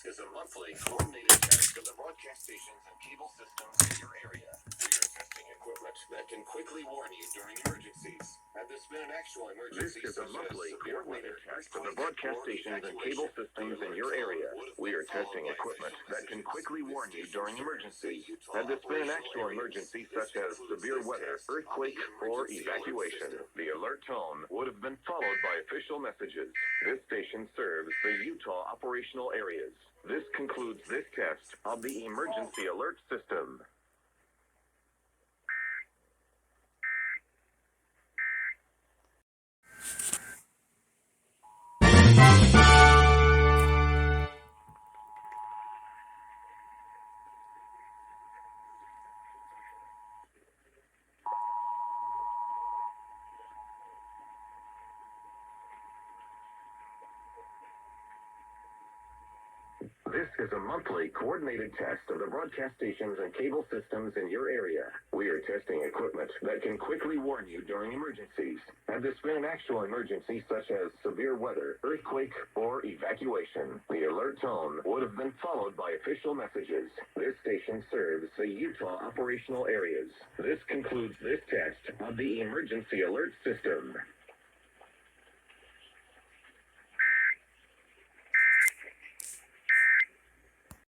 is a monthly coordinated test of the broadcast stations and cable systems in your area. We are testing equipment that can quickly warn you during emergencies. Had this been an actual emergency, This is a monthly coordinated test of the earthquake, broadcast or stations and evacuation, cable systems the in alert your tone area. would have We been are followed testing by equipment official that can messages. quickly This warn you station during serves emergencies. the Utah Had this been an operational actual areas. emergency This such as includes severe this weather, test on the earthquake, or emergency alert evacuation, system. the alert tone would have been followed by official messages. This station serves the Utah operational areas. This concludes this test of the emergency alert system. This is a monthly coordinated test of the broadcast stations and cable systems in your area. We are testing equipment that can quickly warn you during emergencies. Had this been an actual emergency such as severe weather, earthquake, or evacuation, the alert tone would have been followed by official messages. This station serves the Utah operational areas. This concludes this test of the emergency alert system.